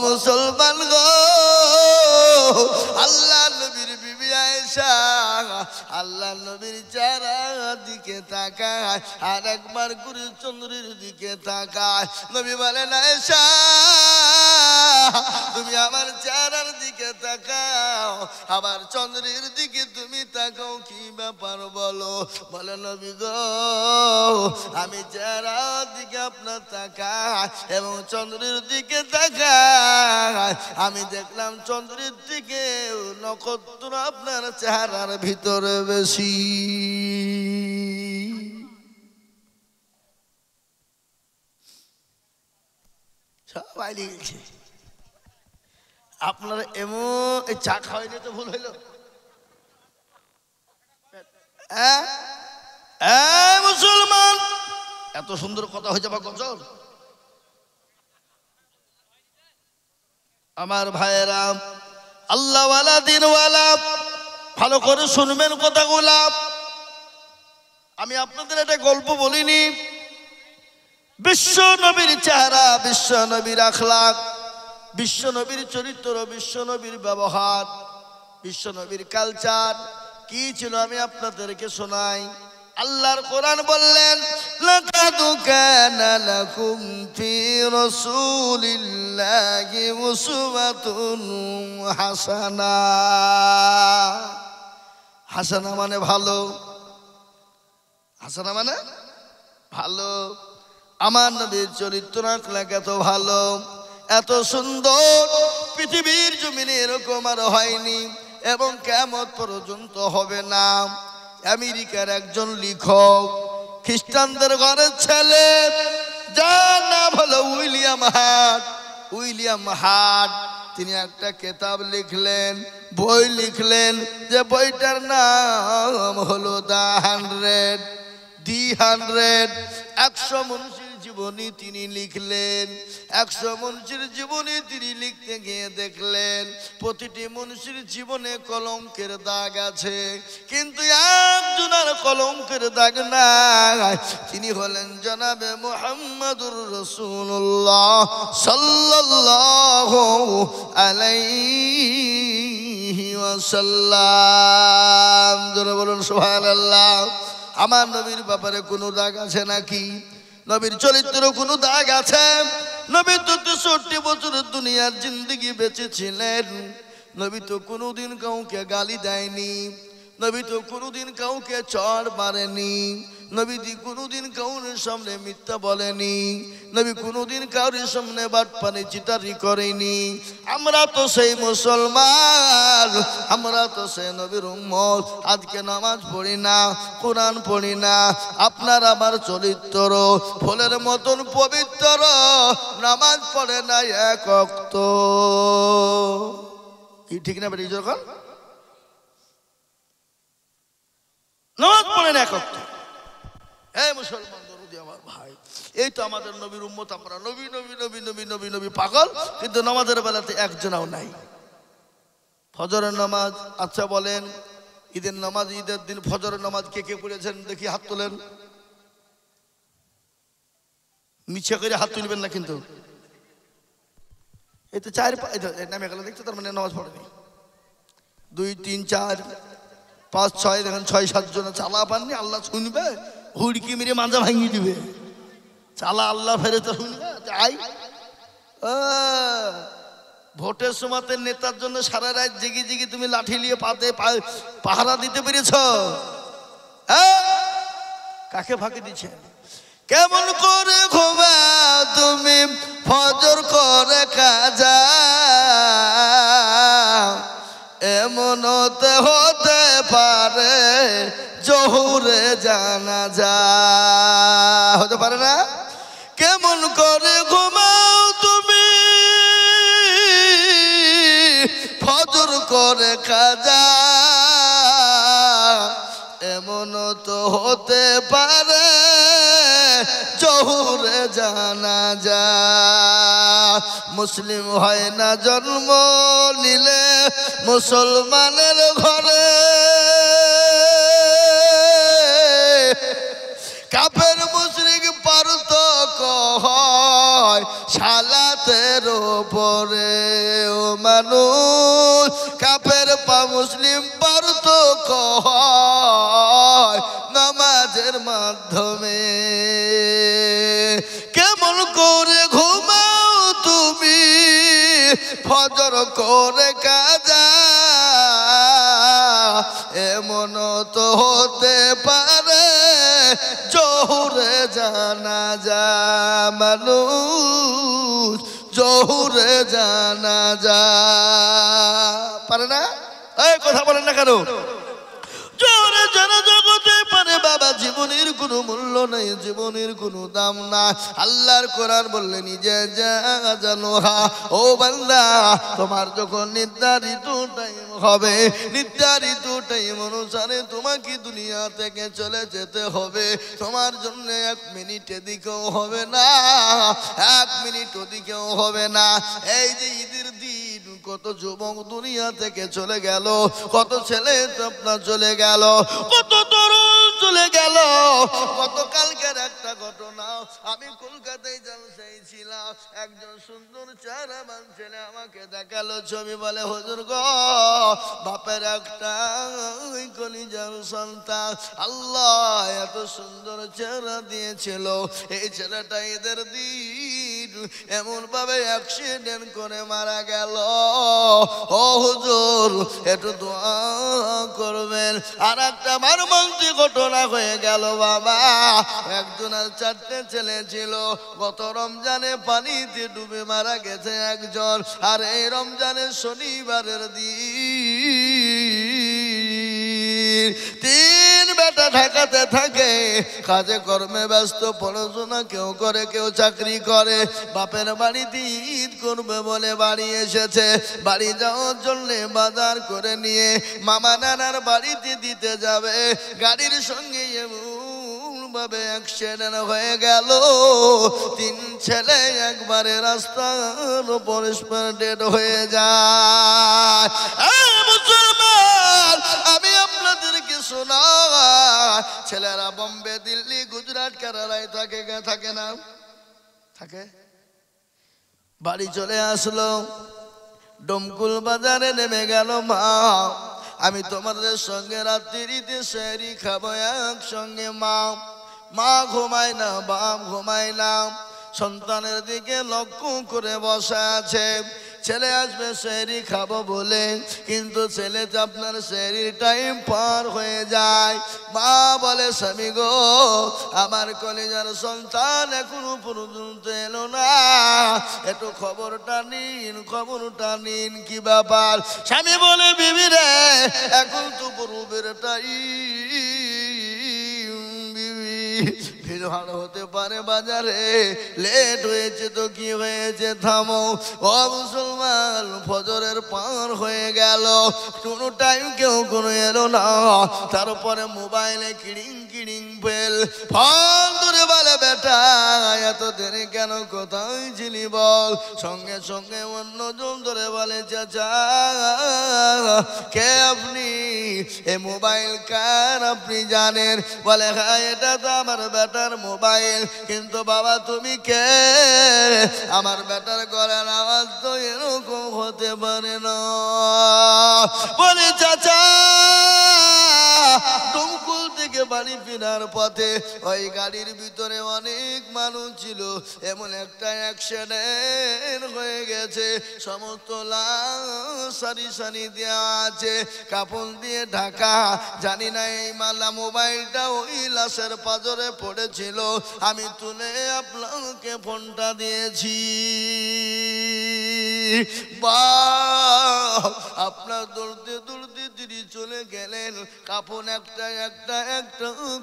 মুসলমান গো, আল্লাহ নবীর বিবি আয়েশা আল্লাহ নবীর চেহারার দিকে তাকায়, আর একবার করে চন্দ্রের দিকে তাকায়। নবী বলেন, আয়েশা তুমি আমার চেহারার দিকে তাকাও, আবার চন্দ্রের দিকে তুমি তাকাও, কি ব্যাপার বলো? বলে, নবী গো, আমি চেহারার দিকে আপনার তাকাই এবং চন্দ্রের দিকে তাকাই, আমি দেখলাম চন্দ্রের দিকে নক্ষত্র আপনার চেহারার ভিতরে বেশি। সবাই লিখেছে। আপনারা এমন এই চা খাওয়াইলে তো ভুল হইল। মুসলমান, এত সুন্দর কথা হয়েছে বা গজল। আমার ভাইয়েরা, আল্লাহওয়ালা দিনওয়ালা, ভালো করে শুনবেন কথাগুলা। আমি আপনাদের একটা গল্প বলিনি। বিশ্ব নবীর চেহারা, বিশ্ব নবীর আখলাক, বিশ্ব নবীর চরিত্র, বিশ্ব নবীর ব্যবহার, বিশ্ব নবীর কালচার কি ছিল আমি আপনাদেরকে শোনাই। আল্লাহর কোরআন বললেন, লাকাদ কানা লাকুম ফি রাসূলিল্লাহি উসওয়াতুন হাসানা। হাসানা মানে ভালো, হাসানা মানে ভালো। আমার নবীর চরিত্র আখলাক এত ভালো, এত সুন্দর, পৃথিবীর জমিনে এরকম আর হয়নি এবং কিয়ামত পর্যন্ত হবে না। আমেরিকার একজন লেখক, খ্রিস্টানদের ঘরের ছেলে, যার নাম হলো উইলিয়াম হার্ট। উইলিয়াম হার্ট তিনি একটা কিতাব লিখলেন, বই লিখলেন, যে বইটার নাম হলো দ্য 100 মনীষীর জীবনী তিনি লিখলেন। 100 মনীষীর জীবনী তিনি লিখতে গিয়ে দেখলেন প্রতিটি মনীষীর জীবনে কলঙ্কের দাগ আছে, কিন্তু একজনের কলঙ্কের দাগ নাই। তিনি হলেন জনাবে মুহাম্মদুর রাসূলুল্লাহ সাল্লাল্লাহু আলাইহি ওয়াসাল্লাম। জোরে বলুন সুবহানাল্লাহ। আমার নবীর ব্যাপারে কোনো দাগ আছে নাকি? নবীর চরিত্র কোনো দাগ আছে? নবী তো 63 বছরের দুনিয়ার জিন্দেগি বেঁচেছিলেন। নবী তো কোনোদিন কাউকে গালি দেয়নি, নবী তো কোনোদিন কাউকে চড় মারেনি, নবী কোনোদিন কাউরের সামনে মিথ্যা বলেনি, নবী কোনোদিন কাউরের সামনে বাটপানি চিটারি করেনি। আমরা তো সেই মুসলমান, আমরা তো সেই নবীর উম্মত। আজকে নামাজ পড়ি না, কোরআন পড়ি না, আপনার আমার চরিত্র ফুলের মতন পবিত্র, নামাজ পড়ে না এক ওয়াক্ত। কি ঠিক না বেরিয়ে যখন নামাজ পড়ে না এক ওয়াক্ত। হে মুসলমান দরদি আমার ভাই, এই তো আমাদের নবীর উম্মত। আমরা নবী নবী নবী নবী নবী নবী পাগল, কিন্তু নামাজের বেলাতে একজনাও নাই। ফজরের নামাজ, আচ্ছা বলেন ঈদের নামাজ, ঈদের দিন ফজরের নামাজ কে কে পড়েছেন দেখি হাত তোলেন। মিছে করে হাত তুলবেন না কিন্তু। এই তো 4 নামে গেল দেখছো, তার মানে নামাজ পড়েনি। 2 3 4 5 6 দেখেন 6 7 জন চালা পাননি। আল্লাহ শুনবে, হুড়কি মেরে মাঞ্জা ভাঙিয়ে দিবে। চালা আল্লাহ ফেরে তো শুনবে। আই ভোটের সময়তে নেতার জন্য সারা রাত জেগে জেগে তুমি লাঠি নিয়ে পাতে পাহারা দিতে পেরেছ? কাকে ফাঁকি দিচ্ছে? কেমন করে ঘুমাও তুমি ফজর করে কাজা, এমন হতে পারে জোহরে জানাজা। হতে পারে না? কেমন করে ঘুমাও তুমি ফজর করে কাজা, এমন তো হতে পারে জোহরে জানাজা। মুসলিম হয় না জন্ম নিলে মুসলমানের ঘরে, কাফের মুশরিক পার্থক্য হয় সালাতের ওপরে ও মানুষ কাফের পা মুসলিম পার্থক্য হয় নামাজের মাধ্যমে কেমন করে ঘুমাও তুমি ফজর করে কাজা এমন তো হতে পারে জোহরে জানাজা মানুষ জোহরে জানাজা পারে না এই কথা বলেন না কেন জোহরে জানাজা করতে পারে বাবা জীবনের কোনো মূল্য নাই জীবনের কোনো দাম না আল্লাহর কোরআন বললেন নিজে জানো ও বান্দা তোমার যখন নির্ধারিত টাইম হবে নির্ধারিত টাইম অনুসারে তোমাকে দুনিয়া থেকে চলে যেতে হবে তোমার জন্য 1 মিনিট এদিকেও হবে না 1 মিনিট ওদিকেও হবে না এই যে ঈদের দিন কত যুবক দুনিয়া থেকে চলে গেল কত ছেলে আপনার চলে গেল কত তরুণ চলে গেল গতকালকের একটা ঘটনা আমি কলকাতায় জলসায় ছিলাম একজন সুন্দর চেহারাবান ছেলে আমাকে দেখালো ছবি বলে হুজুর গো বাপের একটা কলিজার সন্তান আল্লাহ এত সুন্দর চেহারা দিয়েছিল এই ছেলেটা ঈদের দিন এমন ভাবে অ্যাক্সিডেন্ট করে মারা গেল ও হুজুর একটু দোয়া করবেন আর একটা মর্মান্তিক ঘটনা হয়ে গেল বাবা একজনের 4টে ছেলে ছিল গত রমজানে পানিতে ডুবে মারা গেছে একজন আর এই রমজানের শনিবারের দিন 3 বেটা ঢাকাতে থাকে কাজে কর্মে ব্যস্ত পড়াশোনা কেউ করে কেউ চাকরি করে বাপের বাড়িতে ঈদ করবে বলে বাড়ি এসেছে বাড়ি যাওয়ার জন্য বাজার করে নিয়ে মামা নানার বাড়িতে দিতে যাবে গাড়ির সঙ্গে ভাবে অ্যাক্সিডেন্ট হয়ে গেল 3 ছেলে একবারে রাস্তার উপর ডেড হয়ে যায় মুসলমান আমি আপনাদেরকে শোনাই ছেলেরা বোম্বে দিল্লি গুজরাট কেরালায় থাকে না থাকে বাড়ি চলে আসলো ডমকুল বাজারে নেমে গেল মা আমি তোমাদের সঙ্গে রাত্রিতে সেহরি খাবো একসঙ্গে মা ঘুমায় না বাপ ঘুমায় না সন্তানের দিকে লক্ষ্য করে বসা আছে ছেলে আসবে সেহরি খাবো বলে কিন্তু ছেলে আপনার সেহরির টাইম পার হয়ে যায় মা বলে স্বামী গো আমার কলিজার সন্তান এখনো পর্যন্ত এলো না একটু খবরটা নিন কি ব্যাপার স্বামী বলে বিবি রে এখন তো পূর্বের টাইম ভিড় হতে পারে বাজারে লেট হয়েছে তো কি হয়েছে থামো ও মুসলমান ফজরের পার হয়ে গেল কোনো টাইম কেউ কোনো এলো না তারপরে মোবাইলে কিড়িং বেল ফোন ধরে বলে বেটা এত দেরি কেন কোথায় ছিলি বল সঙ্গে সঙ্গে অন্যজন ধরে বলে চাচা কে আপনি এ মোবাইল কার আপনি জানেন বলে হ্যাঁ এটা তো আমার বেটার মোবাইল কিন্তু বাবা তুমি কে আমার বেটার গলার আওয়াজ তো এরকম হতে পারে না বলে চাচা ডমকুল থেকে বাড়ি ফেরার পথে ওই গাড়ির ভিতরে অনেক মানুষ ছিল এমন একটা অ্যাক্সিডেন্ট হয়ে গেছে সমস্ত লাশ সারি সারি দেওয়া আছে কাপড় দিয়ে ঢাকা জানি না এই মালা মোবাইলটা ওই লাশের পাজরে পড়েছিল আমি তুলে আপনাকে ফোনটা দিয়েছি আপনার দৌড়তে তিনি চলে গেলেন কাপড় একটা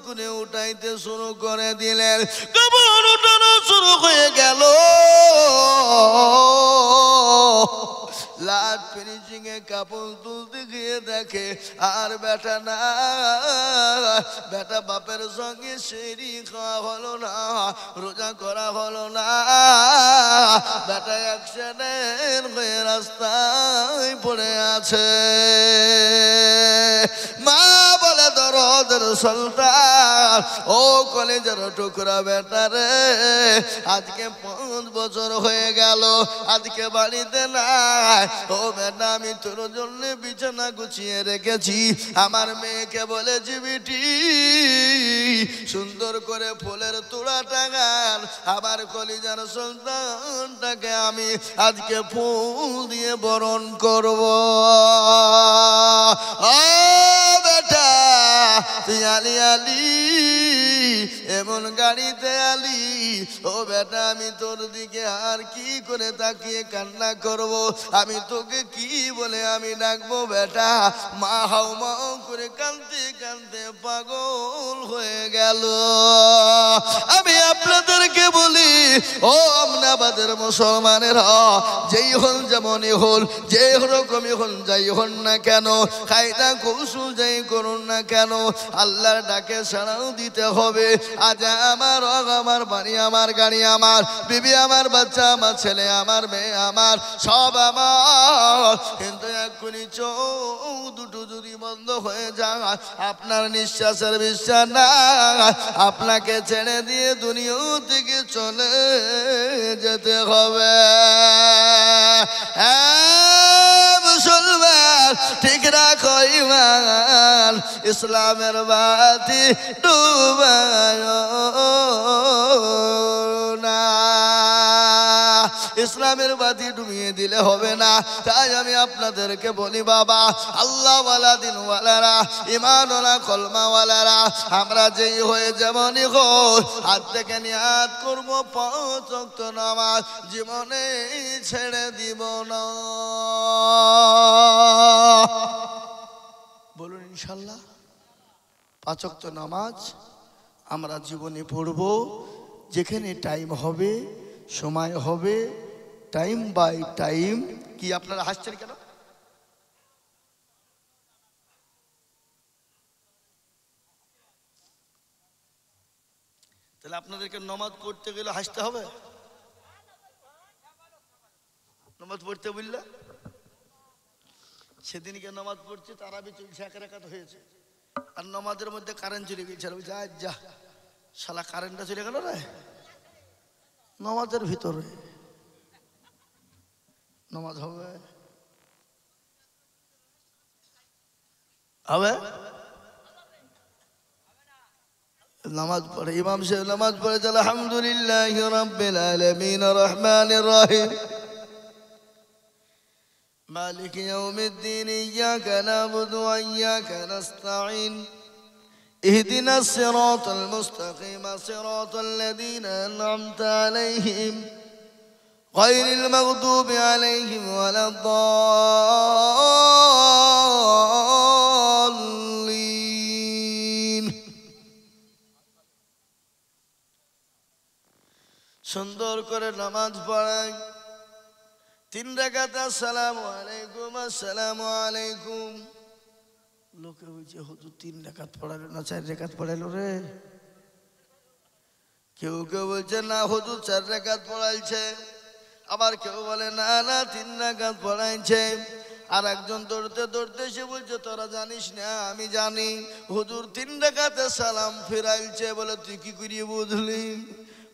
করে উঠাইতে শুরু করে দিলেন কাপড় উঠানো শুরু হয়ে গেল লাট ফিনিশিং এ কাপড় তুলতে গিয়ে দেখে আর বেটা না বেটা বাপের সঙ্গে সেহরি খাওয়া হলো না রোজা করা হলো না বেটা অ্যাক্সিডেন্ট হয়ে রাস্তায় পড়ে আছে মা বলে দরদের সুলতান ও কলেজের টুকরা বেটা রে আজকে 5 বছর হয়ে গেল আজকে বাড়িতে নাই ও বেটা আমি তোর জন্য বিছানা গুছিয়ে রেখেছি আমার মেয়েকে বলেছি বিটি সুন্দর করে ফুলের তোড়া টাঙান আমার কলিজার সুলতানটাকে আমি আজকে ফুল দিয়ে বরণ করব ও বেটা তুই আলি আলি এমন গাড়িতে আলি ও বেটা আমি তোর দিকে আর কি করে তাকিয়ে কান্না করব আমি তোকে কি বলে আমি ডাকবো বেটা মা হাও মাও করে কাঁদতে কাঁদতে পাগল হয়ে গেল আমি আপনাদেরকে বলি ও আমনাবাদের মুসলমানেরা যেই হল যেমনই হল যে রকমই হল যাই হন না কেন কায়দা কৌশল যাই করুন না কেন আল্লাহর ডাকে সাড়াও দিতে হবে আজ আমার আমার বাড়ি আমার গাড়ি আমার বিবি আমার বাচ্চা আমার ছেলে আমার মেয়ে আমার সব আমার কিন্তু এক্ষুনি দুটো যদি বন্ধ হয়ে যায় আপনার নিঃশ্বাসের বিশ্বাস না আপনাকে ছেড়ে দিয়ে দুনিয়া থেকে চলে যেতে হবে মুসলমান ঠিক রাখো ঈমান ইসলামের বাতি ডুবায় না ইসলামের বাতি ডুবিয়ে দিলে হবে না তাই আমি আপনাদেরকে বলি বাবা আল্লাহওয়ালা দিনওয়ালারা ঈমানওয়ালা কলমাওয়ালারা আমরা যেই হয়ে যেমনই হোক আজ থেকে নিয়াত করব 5 ওয়াক্ত নামাজ জীবনে ছেড়ে দিব না বলুন ইনশাআল্লাহ 5 ওয়াক্ত নামাজ আমরা জীবনে পড়ব যেখানে টাইম হবে সময় হবে টাইম বাই টাইম কি আপনারা হাসছেন কেন তাহলে আপনাদেরকে নামাজ পড়তে গেলে হাসতে হবে নামাজ পড়তে বললে সেদিনকে নামাজ পড়ছে তারাবি চলছে 1 রাকাত হয়েছে আর নামাজের মধ্যে কারেন্ট চলে গেছে যা যা শালা কারেন্টটা চলে গেল রে নামাজের ভিতরে নামাজ হবে হবে নামাজ পড়ে ইমাম সাহেব নামাজ পড়ে আলহামদুলিল্লাহি রাব্বিল আলামিন রহমানির রহিম মালিক ইয়াউমিদ্দিন ইয়াকা না'বুদু ওয়া ইয়াকা নাস্তাঈন اهدنا الصراط المستقيم صراط الذين أنعمت عليهم غير المغضوب عليهم ولا الضالين সুন্দর করে নামাজ পড়াই 3 রাকাত আসসালামু আলাইকুম লোকে বলছে হুজুর 3 রাকাত পড়ালো না 4 রাকাত পড়ালো রে কেউ কেউ বলছে না হুজুর 4 রাকাত পড়াইছে আবার কেউ বলে না না 3 রাকাত পড়াইছে আর একজন দৌড়তে দৌড়তে এসে বলছে তোরা জানিস না আমি জানি হুজুর 3 রাকাতে সালাম ফিরাইছে বলে তুই কি করিয়ে বুঝলি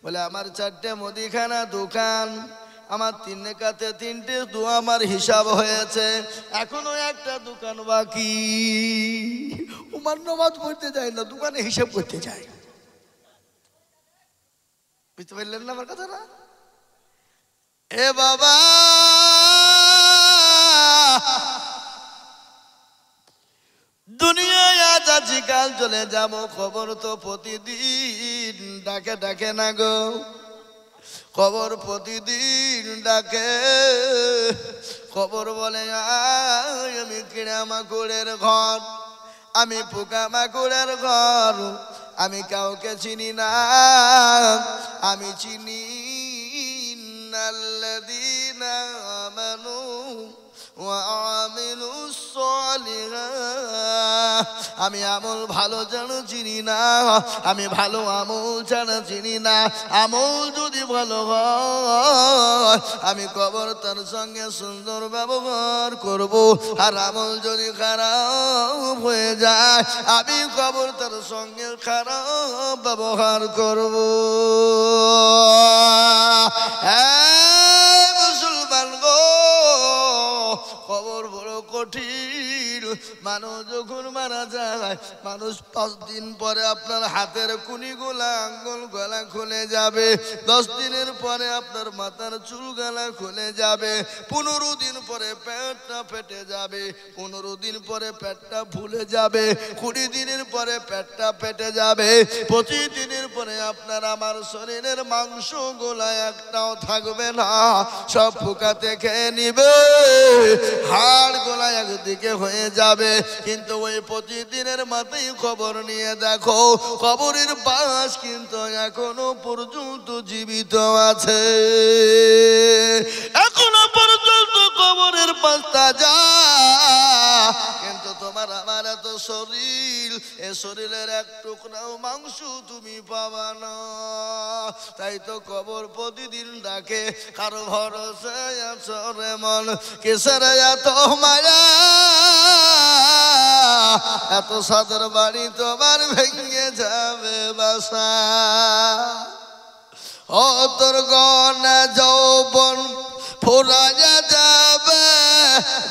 বলে আমার 4টে মুদিখানা দোকান আমার 3 রাকাতে 3টে দোয়া আমার হিসাব হয়েছে এখনো একটা দোকান বাকি উমার নামাজ পড়তে যায় না দোকানে হিসাব করতে যায় বুঝতে পারলেন না আমার কথা না এ বাবা দুনিয়ায় আজ আছি কাল চলে যাব খবর তো প্রতিদিন ডাকে ডাকে না গো খবর প্রতিদিন ডাকে খবর বলে আমি কিড়ামাকুড়ের ঘর আমি পোকামাকুড়ের ঘর আমি কাউকে চিনি না আমি চিনি আল্লাযীনা আমানু ওয়া আমিলুস সালিহাত আমি আমল ভালো যেন চিনি না, আমি ভালো আমল ছাড়া চিনি না। আমল যদি ভালো হয় আমি কবর তার সঙ্গে সুন্দর ব্যবহার করব, আর আমল যদি খারাপ হয়ে যায় আমি কবর তার সঙ্গে খারাপ ব্যবহার করব। মুসলমান গো, কবর বড় কঠিন। মানুষ যখন মারা যায়, মানুষ 5 দিন পরে আপনার হাতের কুনিগুলা আঙ্গুল গলা খুলে যাবে, 10 দিনের পরে আপনার মাথার চুল গলা খুলে যাবে, 15 দিন পরে পেটটা ফেটে যাবে, 15 দিন পরে পেটটা ফুলে যাবে, 20 দিনের পরে পেটটা ফেটে যাবে, 25 দিনের পরে আপনার আমার শরীরের মাংস গোলা একটাও থাকবে না, সব পোকাতে খেয়ে নিবে, হাড় গোলা একদিকে হয়ে যাবে। কিন্তু ওই প্রতিদিনের মাথায় খবর নিয়ে দেখো, কবরের বাস কিন্তু এখনো পর্যন্ত জীবিত আছে, এখনো পর্যন্ত কবরের পাশ তাজা। কিন্তু তোমার আমার এত শরীর, এ শরীরের এক টুকরাও মাংস তুমি পাবা না। তাই তো কবর প্রতিদিন ডাকে, কারো ভরসায় আছো রে মন, কিসের এত মায়া, এত সাদের বাড়ি তোমার ভেঙে যাবে বাসা। ও তোর গনা যৌবন ফুরাইয়া যাবে,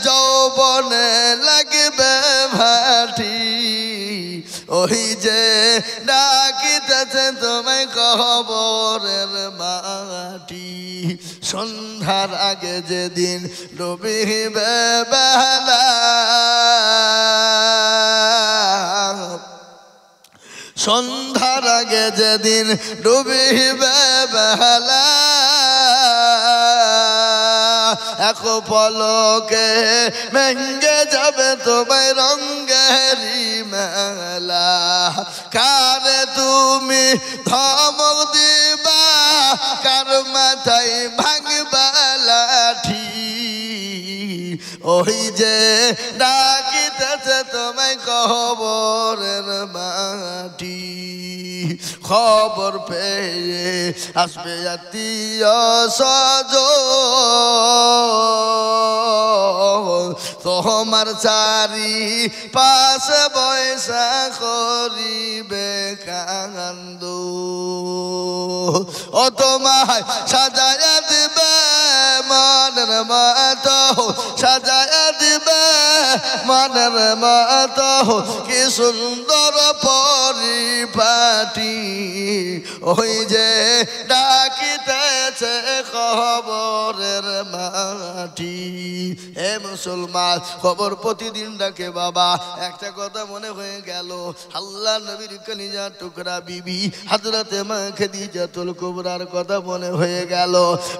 যৌবনে লাগবে ভাটি, ওই যে ডাকিতেছে তোমায় কবরের মাটি। সন্ধ্যার আগে যেদিন ডুবিবে বেলা, সন্ধ্যার আগে যেদিন ডুবিবে বেলা, এক পলকে ভেঙ্গে যাবে তোমায় রঙ্গেরি মেলা। কারে তুমি ধমক দিবা, কার মাথায় ভাঙবা লাঠি, ওই যে ডাকিতেছে তোমায় কবরের মাটি। খবর পেয়ে আসবে আত্মীয় স্বজন, তোমার চারি পাশে বৈশা করিবে কান্দ, ও তোমায় সাজায়া দিবে মনের মতো, সাজায়া দিবে মনের মতো, কি সুন্দর পরিপাটি, ওই যে ডাকিতেছে খবরের মাটি। হে মুসলমান, খবর প্রতিদিন ডাকে বাবা। একটা কথা মনে হয়ে গেল, আল্লাহ নবীর কলিজা টুকরা বিবি হযরতে মা খাদিজাতুল কুবরার কথা মনে হয়ে গেল।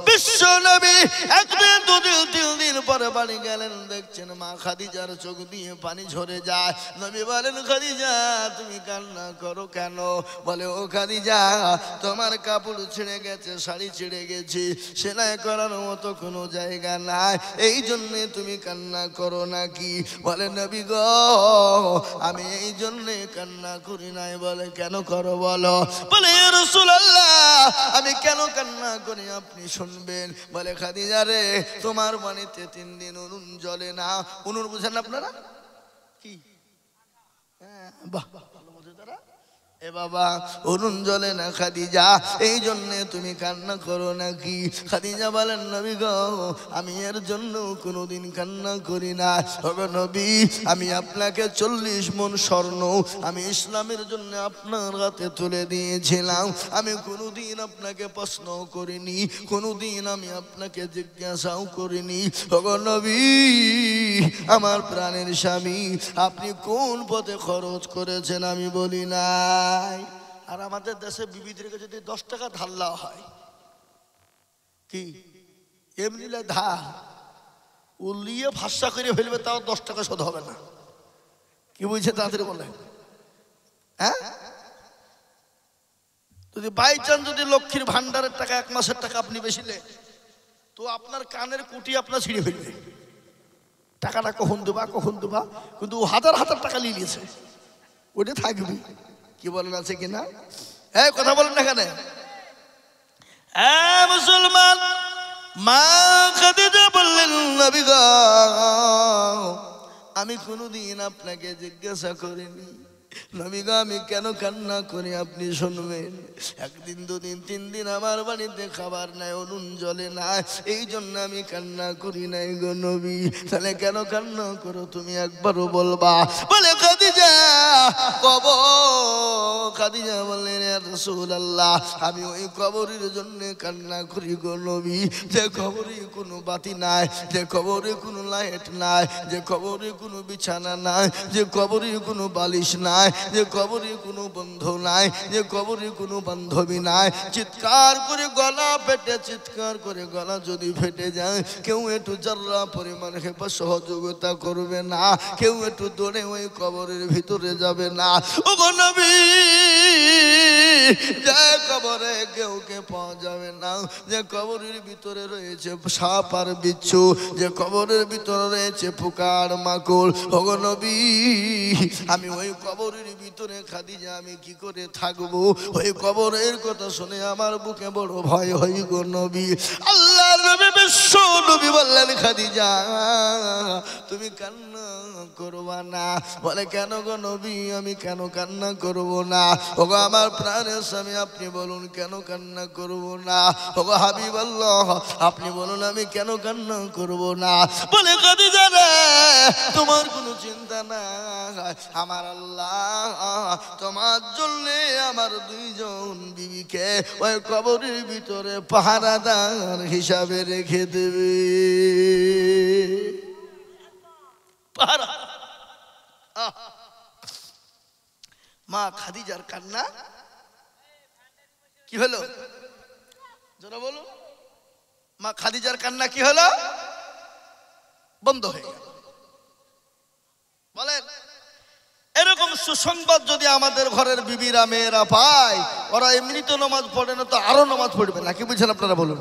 বিশ্ব নবী একদিন দুদিন 3 দিন পরে বাড়ি গেলেন, দেখছেন মা খাদিজার চোখ দিয়ে পানি ঝরে যায়। নবী বলেন, খাদিজা তুমি কান্না করো কেন? বলে, ও খাদিজা তোমার কাপড় ছিঁড়ে গেছে, শাড়ি ছিঁড়ে গেছে, সেলাই করার মতো কোনো জায়গা নাই, এই জন্যে তুমি কান্না করো নাকি? বলে, নবী গো আমি এই জন্যে কান্না করি নাই। বলে, কেন করো বলো? বলে, ইয়া রাসূলুল্লাহ আমি কেন কান্না করি আপনি শুনবেন। বলে, খাদিজা রে তোমার বাড়িতে 3 দিন উনুন জ্বলে না। উনুন বুঝেন আপনারা কি? হ্যাঁ, বাহ ভালো বোঝে তারা। এ বাবা উনুন জ্বলে না খাদিজা, এই জন্য তুমি কান্না করো নাকি? খাদিজা বলেন, নবী গো আমি এর জন্য কোনোদিন কান্না করি না। ওগো নবী আমি আপনাকে 40 মণ স্বর্ণ আমি ইসলামের জন্য আপনার হাতে তুলে দিয়েছিলাম, আমি কোনোদিন আপনাকে প্রশ্ন করিনি, কোনোদিন আমি আপনাকে জিজ্ঞাসাও করিনি। ওগো নবী আমার প্রাণের স্বামী আপনি কোন পথে খরচ করেছেন আমি বলি নাই। আর আমাদের দেশে বিবিদেরকে যদি 10 টাকা ধার দেওয়া হয়, কি এমনি ধার উলিয়ে ভাষা করে ফেলবে, তাও 10 টাকা শোধ হবে না। কি বুঝছে তাড়াতাড়ি বলে? হ্যাঁ, যদি বাই চান্স যদি লক্ষ্মীর ভান্ডারের টাকা 1 মাসের টাকা আপনি বেশিলে, তো আপনার কানের কুটি আপনার ছিঁড়ে ফেলবে। টাকাটা কখন দেবা কখন দেবা, কিন্তু 1000 টাকা নিয়ে নিয়েছে। ওটা থাকবি। কি বলেন, আছে কিনা? হ্যাঁ, কথা বলেন না এখানে। হ্যাঁ মুসলমান, মা খাদিজা বললেন, নবী গো, আমি কোনোদিন আপনাকে জিজ্ঞাসা করিনি নবী গো আমি কেন কান্না করি, আপনি শুনবেন। একদিন, দুদিন, 3 দিন আমার বাড়িতে খাবার নাই, নুন জলে না, এই জন্য আমি কান্না করি নাই গো নবী। তাহলে কেন কান্না করো তুমি একবারও বলবা। বলে খাদিজা কবর। খাদিজা বললেন, ইয়া রাসূলুল্লাহ, আমি ওই কবরের জন্য কান্না করি গো নবী, যে কবরে কোনো বাতি নাই, যে কবরে কোনো লাইট নাই, যে কবরে কোনো বিছানা নাই, যে কবরে কোনো বালিশ নাই, যে কবরে কোনো বন্ধু নাই, যে কবরে কোনো বান্ধবী নাই। চিৎকার করে গলা ফেটে, চিৎকার করে গলা যদি ফেটে যায়, কেউ একটু যারা পরিমাণ হেফা সহযোগিতা করবে না, কেউ একটু দৌড়ে ওই কবরের ভিতরে যাবে না। ও গো নবী, যে কবরে কেউকে পাওয়া যাবে না, যে কবরের ভিতরে রয়েছে সাপ আর বিচ্ছু, যে কবরের ভিতরে রয়েছে পোকার মাকড়, ও গো নবী আমি ওই কবরের ভিতরে খাদিজা আমি কি করে থাকবো? ওই কবরের কথা শুনে আমার বুকে বড় ভয় হয় গো নবী। আল্লাহ নবী বিশ্ব নবী বললেন, খাদিজা তুমি কান্না করবা না। বলে কেন গো নবী, আমি কেন কান্না করব না? ওগো আমার প্রাণের স্বামী, আপনি বলুন কেন কান্না করব না? ওগো হাবিবাল্লাহ, আপনি বলুন আমি কেন কান্না করব না? বলে খাদিজা রে, তোমার কোনো চিন্তা না, আমার আল্লাহ তোমার জন্য আমার 2 জন বিবিকে ওই কবরের ভিতরে পাহারাদার হিসাবে রেখে দেবে। পাহারা। মা খাদিজার কান্না কি হলো? যারা বলো, মা খাদিজার কান্না কি হলো? বন্ধ হয়ে গেল। বলেন, এরকম সুসংবাদ যদি আমাদের ঘরের বিবিরা মেয়েরা পায়, ওরা এমনি তো নামাজ পড়ে না, তো আরো নামাজ পড়বে নাকি? বুঝছেন আপনারা? বলুন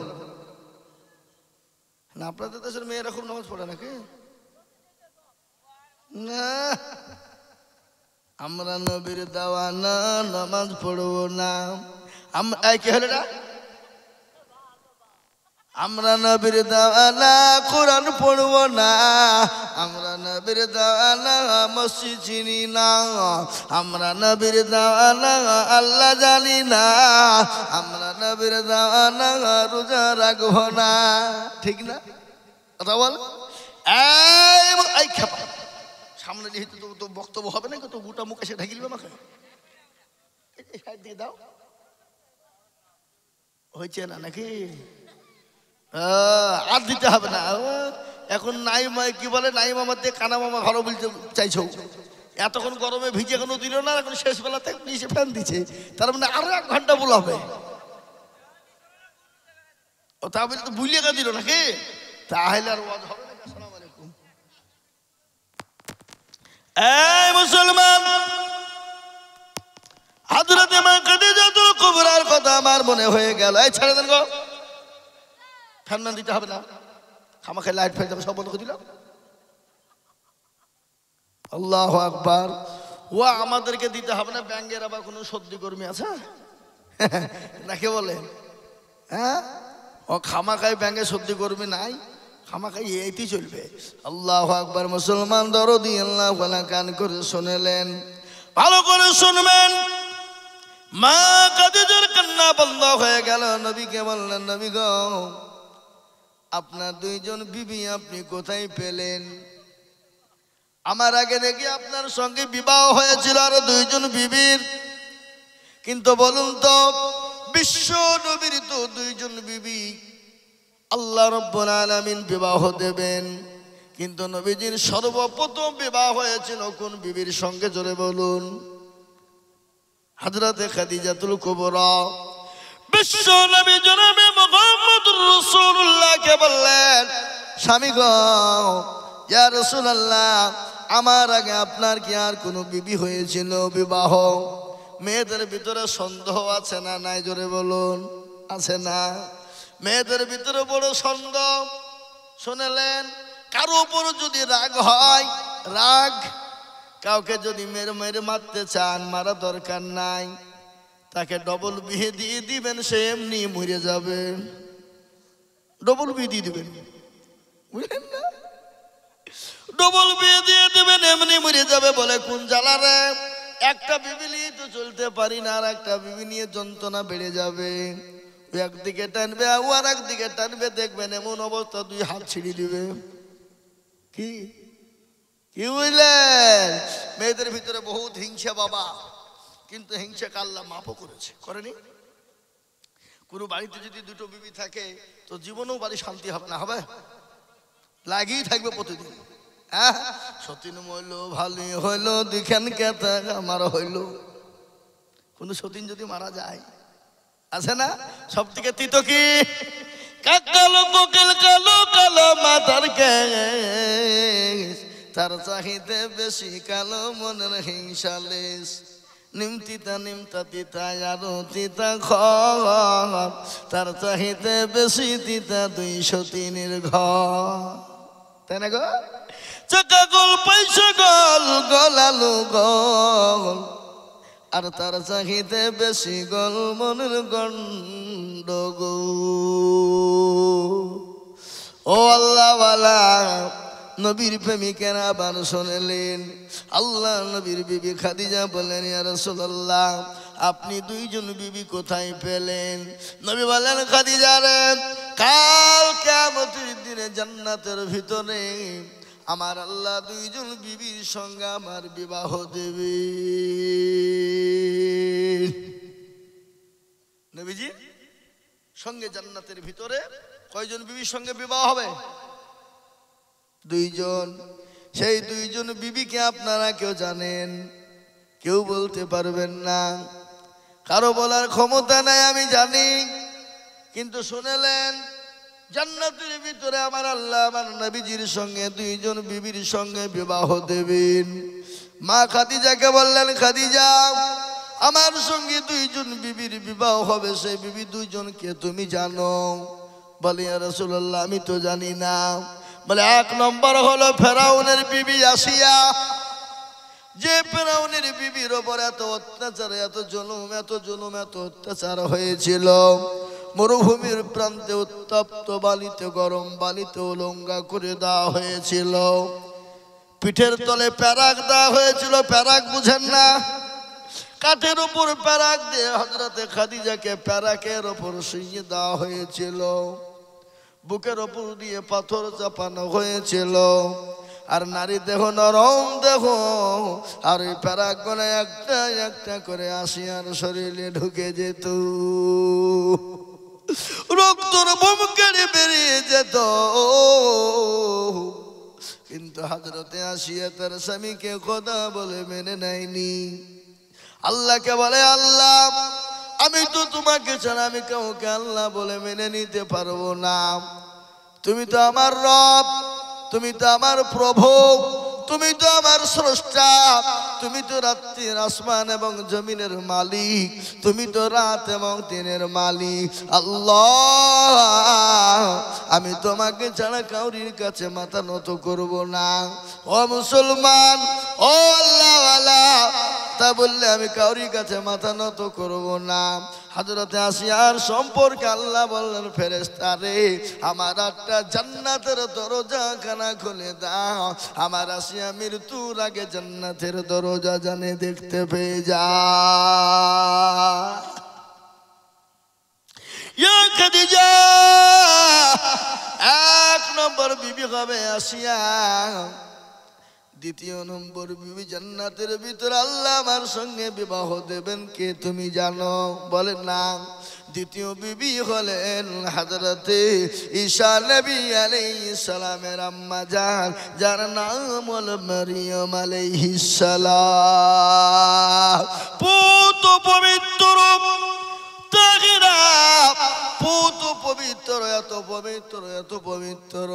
না, আপনাদের দেশের মেয়েরা খুব নামাজ পড়ে নাকি? না, আমরা নবীর দেওয়ানা, নামাজ পড়বো না। কি হলো না? আমরা নবীর দেওয়ানা, কোরআন পড়বো না। আমরা নবীর দেওয়ানা, মসজিদ চিনি না। আমরা নবীর দেওয়ানা, আল্লাহ জানি না। আমরা নবীর দেওয়ানা, রোজা রাখবো না। ঠিক না কথা বল? এই খেপা, সামনে যেহেতু তো বক্তব্য হবে না, তো গোটা মুখ এসে ঢেকে দিবে আমাকে। দিয়ে দাও, হয়েছে না নাকি? আর দিতে হবে না এখন। নাই কি বলে, নাই মামার দিয়ে কানা মামা ভালো বলতে চাইছো। এতক্ষণ গরমে ভিজে এখনো দিল না, এখন শেষ বেলাতে নিচে ফ্যান দিচ্ছে, তার মানে আরো 1 ঘন্টা বুলাবে। ও তা বলে তো বুলিয়ে গা দিল নাকি? তাহলে আর ওয়াজ হবে না। আসসালামু আলাইকুম। এই মুসলমান, হযরতে মা খাদিজাতুল কুবরার কথা আমার মনে হয়ে গেল। এই ছেড়ে দেন গো, ফ্যান না দিতে হবে না, খামাখে লাইট ফেলে দেবে, সব বন্ধ করে দিল। আল্লাহু আকবার। ও আমাদেরকে দিতে হবে না, ব্যাংকের আবার কোনো সর্দি কর্মী আছে নাকি বলে? হ্যাঁ, ও খামাখায় ব্যাংকে সর্দি কর্মী নাই, খামাখাই এইতেই চলবে। আল্লাহু আকবার। মুসলমান দরদি আল্লাহ ওয়ালা কান করে শুনলেন, ভালো করে শুনবেন। মা খাদিজার কান্না বন্ধ হয়ে গেল। নবীকে বললেন, নবী গো আপনার 2 জন বিবি আপনি কোথায় পেলেন? আমার আগে দেখি আপনার সঙ্গে বিবাহ হয়েছিল আর 2 জন বিবির, কিন্তু বলুন তো বিশ্ব নবীর তো 2 জন বিবি, আল্লাহ রাব্বুল আলামিন বিবাহ দেবেন, কিন্তু নবীজির সর্বপ্রথম বিবাহ হয়েছিল কোন বিবির সঙ্গে? জোরে বলুন। হযরতে খাদিজাতুল কুবরা। বিশ্ব নবী জনাবে মুহাম্মদুর রাসূলুল্লাহকে বললেন, স্বামী গো, ইয়া রাসূলুল্লাহ, আমার আগে আপনার কি আর কোনো বিবি হয়েছিল বিবাহ? মেয়েদের ভিতরে সন্দেহ আছে না নাই? জোরে বলুন, আছে না? মেয়েদের ভিতরে বড় সন্দেহ। শুনলেন, কারো উপর যদি রাগ হয়, রাগ কাউকে যদি মেরে মেরে মারতে চান, মারা দরকার নাই, তাকে ডবল বিয়ে দিয়ে দিবেন, সে এমনি মরে যাবে। ডবল বিয়ে দিয়ে দিবেন, বুঝলেন না? ডবল বিয়ে দিয়ে দিবেন, এমনি মরে যাবে। বলে কোন জ্বালা রে, একটা বিবি নিয়ে তো চলতে পারি না, আর একটা বিবি নিয়ে যন্ত্রণা বেড়ে যাবে। একদিকে টানবে আর একদিকে টানবে, দেখবেন এমন অবস্থা দুই হাত ছিঁড়ে দিবে। কি কি বুঝলেন? মেয়েদের ভিতরে বহুত হিংসা বাবা, কিন্তু হিংসাকে আল্লাহ মাফও করেছে, করেনি? কোনো বাড়িতে যদি দুটো বিবি থাকে তো জীবনেও বাড়ি শান্তি হবে না, হবে? লাগিয়েই থাকবে প্রতিদিন। হ্যাঁ, সতীন মইল ভালোই হইলো, দুখান কেতা আমার হইলো। কোনো সতীন যদি মারা যায়, আছে না? সব থেকে তিতো কি? কালো কোকিল কালো কালো মাথার কেশ, তার চাহিদা বেশি কালো মনের হিংসালেশ। নিমতিতা নিমতা তিতা আরো তিতা ঘর, তার চাহিদা বেশি তিতা 203 ঘর। তাই না গো? চাকা গোল পয়সা গোল গলালু গোল, আর তার চাহিদা বেশি গোল মনের গন্ডগোল। ও আল্লাহওয়ালা নবীর প্রেমিকেরা আবার শুনলেন, আল্লাহ নবীর বিবি খাদিজা বলেন, ইয়া রাসূলুল্লাহ, আপনি দুইজন বিবি কোথায় পেলেন? নবী বলেন, খাদিজা রে, কাল কিয়ামতের দিনে জান্নাতের ভিতরে আমার আল্লাহ দুইজন বিবির সঙ্গে আমার বিবাহ দেবে। নবীজি সঙ্গে জান্নাতের ভিতরে কয়জন বিবির সঙ্গে বিবাহ হবে? 2 জন। সেই 2 জন বিবিকে আপনারা কেউ জানেন? কেউ বলতে পারবেন না, কারো বলার ক্ষমতা নাই, আমি জানি। কিন্তু শুনেলেন, জান্নাতের ভিতরে আমার আল্লাহ আমার নবীজির সঙ্গে 2 জন বিবির সঙ্গে বিবাহ দেবেন। মা খাদিজাকে বললেন, খাদিজা, আমার সঙ্গে 2 জন বিবির বিবাহ হবে, সেই বিবি 2 জনকে তুমি জানো? বলে, ইয়া রাসূলুল্লাহ, আমি তো জানি না। বলে, 1 নম্বর হলো ফেরাউনের বিবি আসিয়া। যে ফেরাউনের বিবির ওপর এত অত্যাচার, এত জুলুম, এত জুলুম, এত অত্যাচার হয়েছিল, মরুভূমির প্রান্তে উত্তপ্ত বালিতে, গরম বালিতে উলঙ্গা করে দেওয়া হয়েছিল, পিঠের তলে প্যারাক দেওয়া হয়েছিল। প্যারাক বুঝেন না? কাঠের উপর প্যারাক দিয়ে হযরতে খাদিজাকে প্যারাকের ওপর শুইয়ে দেওয়া হয়েছিল, বুকের ওপর দিয়ে পাথর চাপানো হয়েছিল। আর নারী দেহ নরম দেহ, আর ওই প্যারাক গুলো একটা একটা করে আসিয়ার শরীরে ঢুকে যেত, রক্তর বুমকেড়ে বেরিয়ে যেত। কিন্তু হযরতে আসিয়া তার স্বামীকে খোদা বলে মেনে নেয়নি। আল্লাহকে বলে, আল্লাহ, আমি তো তোমাকে ছাড়া আমি কাউকে আল্লাহ বলে মেনে নিতে পারবো না। তুমি তো আমার রব, তুমি তো আমার প্রভু, তুমি তো আমার স্রষ্টা, তুমি তো রাত্রির আসমান এবং জমিনের মালিক, তুমি তো রাত এবং দিনের মালিক। আল্লাহ, আমি তোমাকে ছাড়া কাউরির কাছে মাথা নত করব না। ও মুসলমান, ও আল্লাহওয়ালা, তা বললে আমি কাউরির কাছে মাথা নত করব না। হযরতে আসিয়ার সম্পর্কে আল্লাহ বললেন, ফেরেশতা রে, আমার একটা জান্নাতের দরজা খানা খুলে দাও, আমার আসিয়া মৃত্যুর আগে জান্নাতের দরজা জানে দেখতে পেয়ে যা। ইয়া খাদিজা, 1 নম্বর বিবি হবে আসিয়া। 2 নম্বর বিবি জান্নাতের ভিতর আল্লাহ আমার সঙ্গে বিবাহ দেবেন কে তুমি জানো? বলেন না। 2 বিবি হলেন হযরতে ঈসা নবী আলাইহিস সালামের আম্মা জান, যার নাম হলো মারিয়াম আলাইহিস সালাম। পুত পবিত্র তাহিরা, পুত পবিত্র, এত পবিত্র, এত পবিত্র।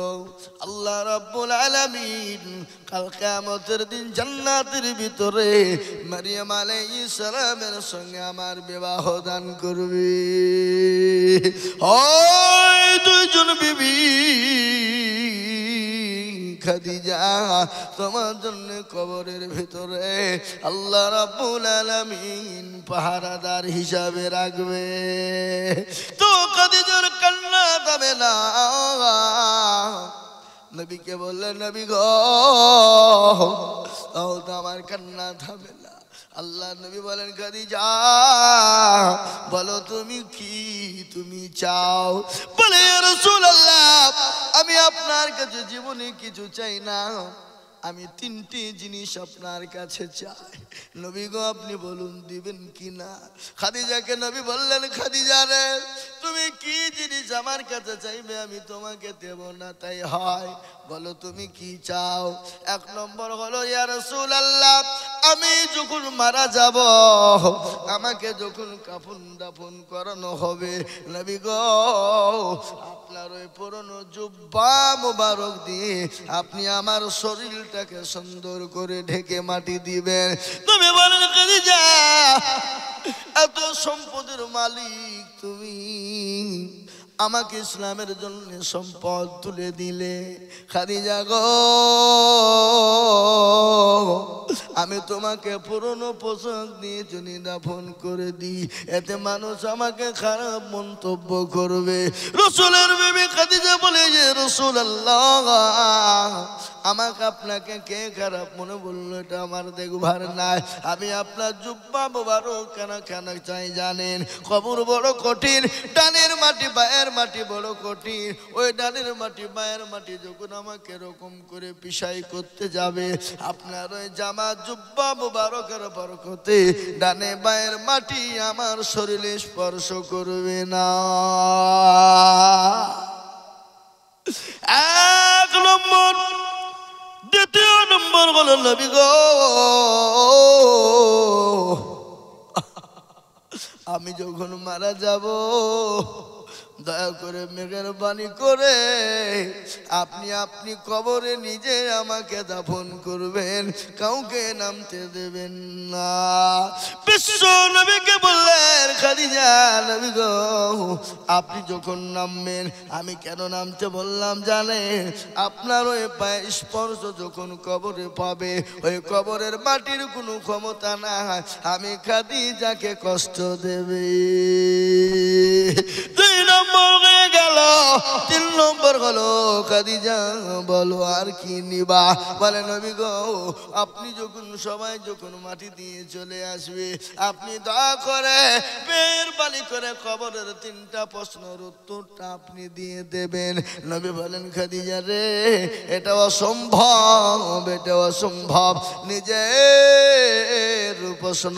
আল্লাহ রাব্বুল আলামিন কাল কিয়ামতের দিন জান্নাতের ভিতরে মারিয়াম আলাইহিস সালামের সঙ্গে আমার বিবাহ দান করবে। ওই 2 জন বিবি খাদিজা তোমার জন্য কবরের ভিতরে আল্লাহ রাব্বুল আলামিন পাহারাদার হিসাবে রাখবে। তো খাদিজার কান্না থামে না। নবীকে বললেন, নবী গো আমার কান্না থামে না। আল্লাহ নবী বলেন, খাদিজা বলো তুমি কি তুমি চাও? বলে ইয়া রাসূলুল্লাহ আমি আপনার কাছে জীবনে কিছু চাই না, আমি তিনটি জিনিস আপনার কাছে চাই। নবী গো আপনি বলুন দিবেন কি না? খাদিজাকে নবী বললেন, খাদিজা রে তুমি কি জিনিস আমার কাছে চাইবে আমি তোমাকে দেব না তাই হয়? বলো তুমি কি চাও? এক নম্বর হলো ইয়া রাসূলুল্লাহ আমি যখন মারা যাব, আমাকে যখন কাফন দাফন করানো হবে, নবী গো আপনার ওই পুরনো জুব্বা মোবারক দিয়ে আপনি আমার শরীরটাকে সুন্দর করে ঢেকে মাটি দিবেন। তুমি বলেন খাদিজা এত সম্পদের মালিক তুমি, আমাকে ইসলামের জন্য সম্পদ তুলে দিলে, খাদিজা গো আমি তোমাকে পুরনো পোশাক দিয়ে যদি দাফন করে দিই এতে মানুষ আমাকে খারাপ মন্তব্য করবে। রাসূলের বিবি খাদিজা বলে যে রাসূলুল্লাহ আমাকে আপনাকে কে খারাপ মনে বললো এটা আমার দেখভার নাই, আমি আপনার জুব্বা মোবারক কেন চাই জানেন? কবর বড় কঠিন, ডানের মাটি বায়ের মাটি বড় কঠিন, ওই ডানের মাটি বায়ের মাটি যখন আমাকে এরকম করে পিছাই করতে যাবে আপনার ওই জামা জুব্বা মোবারকের বরকতে ডানে বায়ের মাটি আমার শরীরে স্পর্শ করবে না। এক নম্বর। দ্বিতীয় নম্বর হলো নবী গো আমি যখন মারা যাব দয়া করে মেহেরবানি করে আপনি কবরে নিজে আমাকে দাফন করবেন, কাউকে নামতে দেবেন না। বিশ্ব নবীকে বললেন, খাদিজা নবী গো আপনি যখন নামবেন, আমি কেন নামতে বললাম জানেন? আপনার ওই পায়ে স্পর্শ যখন কবরে পাবে, ওই কবরের মাটির কোনো ক্ষমতা না, আমি খাদিজাকে কষ্ট দেবে। 2 নম্বর হয়ে গেল। 3 নম্বর হলো খাদিজা বলো আর কি নিবা? বলে নবী গো আপনি যখন সবাই যখন মাটি দিয়ে চলে আসবে, আপনি দয়া করে মেহেরবানি করে কবরের 3টা প্রশ্নের উত্তরটা আপনি দিয়ে দেবেন। নবী বলেন, খাদিজা রে এটা অসম্ভব, এটা অসম্ভব। নিজের প্রশ্ন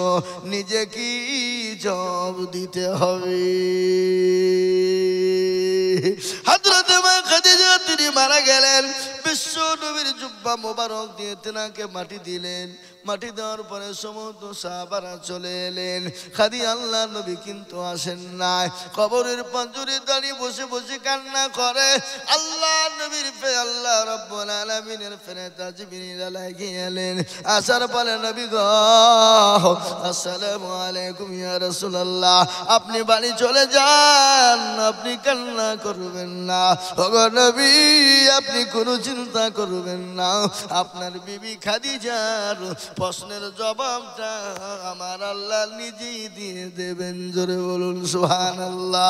নিজে কি জবাব দিতে হবে। হযরত মা খাদিজা তিনি মারা গেলেন, বিশ্ব নবীর জুব্বা মোবারক দিয়ে তেনাকে মাটি দিলেন। মাটি দেওয়ার পরে সমস্ত সাহাবারা চলে এলেন, খাদি আল্লাহ নবী কিন্তু আসেন নাই। কবরের পাঁজরে দাঁড়িয়ে বসে বসে কান্না করে। আল্লাহ নবীর আল্লাহ রাব্বুল আলামিনের ফেরেশতা জিবরিল আলাইহি এলেন। আসার পরে নবী গো আসসালামু আলাইকুম ইয়া রাসূলুল্লাহ আপনি বাড়ি চলে যান, আপনি কান্না করবেন না। ওগো নবী আপনি কোনো চিন্তা করবেন না, আপনার বিবি খাদিজার প্রশ্নের জবাবটা আমার আল্লাহ নিজেই দিয়ে দেবেন। জোরে বলুন সুবহানাল্লাহ।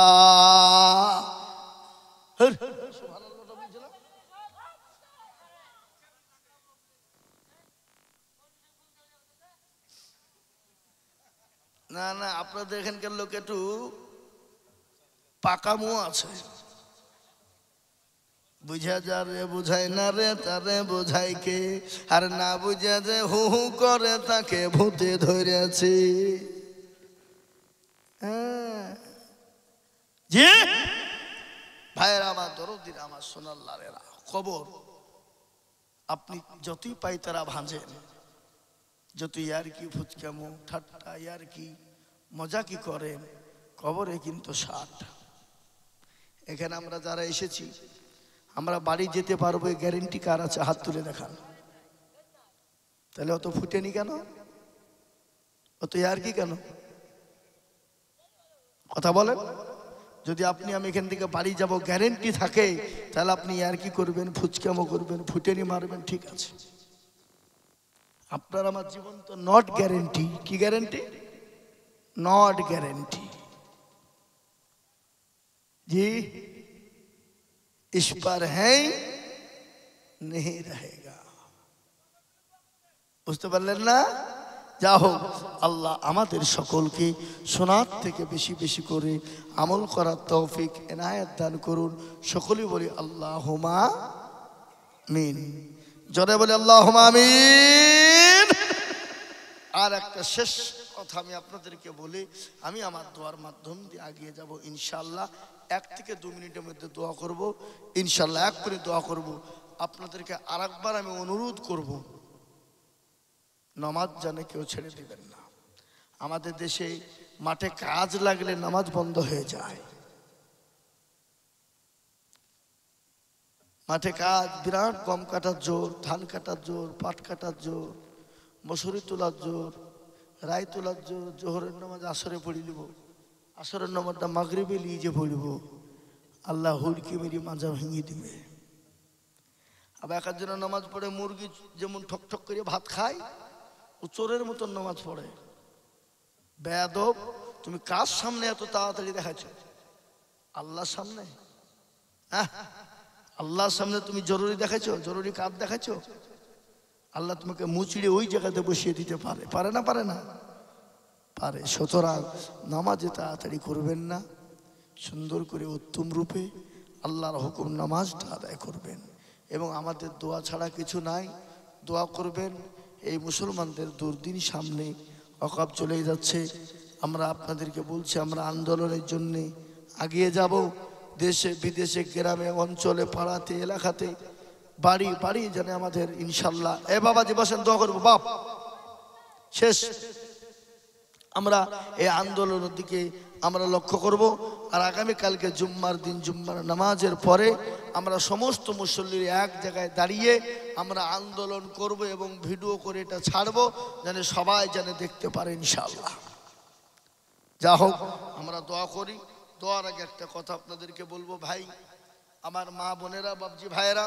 না না আপনাদের এখানকার লোক একটু পাকামো আছে, বুঝা যা রে বুঝাই না রে তারে বোঝাই কে, আর না বুঝা যে হু হু করে তাকে ভূতে ধরেছে। জি ভাইয়েরা আমার দরদিরা আমার সোনার লালেরা, খবর আপনি যতই পাইতারা ভাঁজেন, যত ইয়ার কি ফুচকামো ঠাট্টা ইয়ার কি মজা কি করেন, কবরে কিন্তু 60। এখানে আমরা যারা এসেছি আমরা বাড়ি যেতে পারবো এই গ্যারেন্টি কার আছে? হাত তুলে দেখান। তাহলে অত ফুটেনি কেন? অত ইয়ার কি কেন? কথা বলেন। যদি আপনি আমি এখান থেকে বাড়ি যাব গ্যারেন্টি থাকে, তাহলে আপনি আর কি করবেন, ফুচকামো করবেন, ফুটেনি মারবেন, ঠিক আছে। আপনার আমার জীবন তো নট গ্যারেন্টি। কি গ্যারেন্টি? नॉट गारंटी जी, इस पर है नहीं रहेगा। বুঝতে পারলেন না? যা হোক, আল্লাহ আমাদের সকলকে শোনার থেকে বেশি বেশি করে আমল করার তৌফিক এনায়েত দান করুন। সকলেই বলি আল্লাহুম্মা আমিন। জোরে বলি আল্লাহুম্মা আমিন। আর একটা শেষ কথা আমি আপনাদেরকে বলি, আমি আমার দোয়ার মাধ্যম দিয়ে এগিয়ে যাব ইনশাআল্লাহ। 1 থেকে 2 মিনিটের মধ্যে দোয়া করব ইনশাআল্লাহ। এক করে দোয়া করব। আপনাদেরকে আরেকবার আমি অনুরোধ করব, নামাজ জানে কেউ ছেড়ে দিবেন না। আমাদের দেশে মাঠে কাজ লাগলে নামাজ বন্ধ হয়ে যায়। মাঠে কাজ, বিরাট গম কাটার জোর, ধান কাটার জোর, পাট কাটার জোর, মসুরি তোলার জোর, রায় তোলার জোর। জোহরের নামাজ আসরে পড়ি লিব, আসরের নামাজটা মাগরিবে লিয়ে পড়িব, আল্লাহ হুড়কি মেরি মাজা ভেঙে দিবে। আবার এক একজনের নামাজ পড়ে মুরগি যেমন ঠক ঠক করে ভাত খায়, ও চোরের মতন নামাজ পড়ে। বেয়াদব, তুমি কার সামনে এত তাড়াতাড়ি দেখাচ্ছ? আল্লাহর সামনে। হ্যাঁ, আল্লাহর সামনে তুমি জরুরি দেখাচ্ছ, জরুরি কাজ দেখাচ্ছ। আল্লাহ তোমাকে মুচড়ে ওই জায়গাতে বসিয়ে দিতে পারে, পারে না? পারে না? পারে। সুতরাং নামাজে তাড়াতাড়ি করবেন না, সুন্দর করে উত্তম রূপে আল্লাহর হুকুম নামাজটা আদায় করবেন। এবং আমাদের দোয়া ছাড়া কিছু নাই, দোয়া করবেন। এই মুসলমানদের দুর্দিন সামনে অকাব চলে যাচ্ছে। আমরা আপনাদেরকে বলছি, আমরা আন্দোলনের জন্যে এগিয়ে যাব। দেশে বিদেশে, গ্রামে অঞ্চলে, পাড়াতে, এলাকাতে, বাড়ি বাড়ি জানে আমাদের ইনশাল্লাহ। এ বাবাজি বসেন, দোয়া করবো। বাপ শেষ। আমরা এই আন্দোলনের দিকে আমরা লক্ষ্য করব। আর আগামীকালকে জুম্মার দিন, জুম্মার নামাজের পরে আমরা সমস্ত মুসল্লির এক জায়গায় দাঁড়িয়ে আমরা আন্দোলন করব এবং ভিডিও করে এটা ছাড়বো, যেন সবাই যেন দেখতে পারে ইনশাআল্লাহ। যা হোক, আমরা দোয়া করি। দোয়ার আগে একটা কথা আপনাদেরকে বলবো, ভাই আমার, মা বোনেরা, বাবজি ভাইয়েরা,